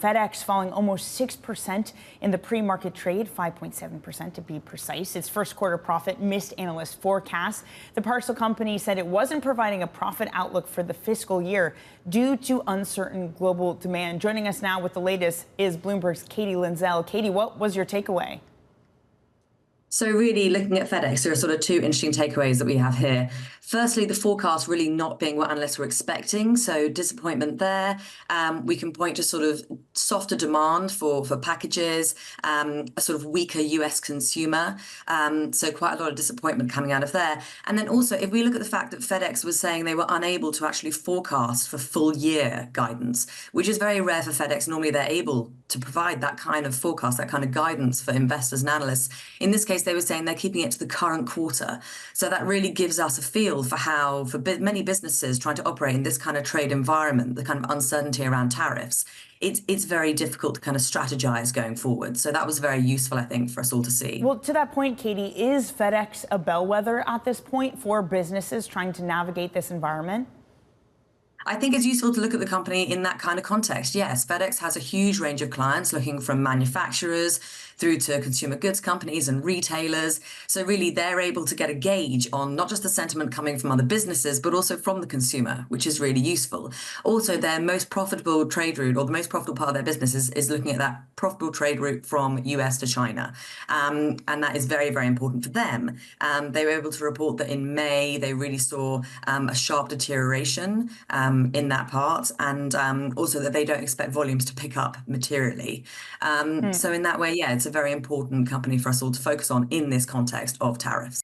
FedEx falling almost 6% in the pre-market trade, 5.7% to be precise. Its first quarter profit missed analyst forecasts. The parcel company said it wasn't providing a profit outlook for the fiscal year due to uncertain global demand. Joining us now with the latest is Bloomberg's Katie Linsell. Katie, what was your takeaway? So really looking at FedEx, there are sort of two interesting takeaways that we have here. Firstly, the forecast really not being what analysts were expecting. So disappointment there. We can point to sort of softer demand for packages, a sort of weaker US consumer. So quite a lot of disappointment coming out of there. And then also, if we look at the fact that FedEx was saying they were unable to actually forecast for full year guidance, which is very rare for FedEx. Normally they're able to provide that kind of forecast, that kind of guidance for investors and analysts. In this case, they were saying they're keeping it to the current quarter. So that really gives us a feel for how, for many businesses trying to operate in this kind of trade environment, the kind of uncertainty around tariffs, it's very difficult to kind of strategize going forward. So that was very useful, I think, for us all to see. Well, to that point, Katie, is FedEx a bellwether at this point for businesses trying to navigate this environment? I think it's useful to look at the company in that kind of context. Yes, FedEx has a huge range of clients, looking from manufacturers through to consumer goods companies and retailers. So really, they're able to get a gauge on not just the sentiment coming from other businesses, but also from the consumer, which is really useful. Also, their most profitable trade route, or the most profitable part of their business, is looking at that profitable trade route from US to China. And that is very, very important for them. They were able to report that in May, they really saw a sharp deterioration in that part, and also that they don't expect volumes to pick up materially. So in that way, yeah, it's a very important company for us all to focus on in this context of tariffs.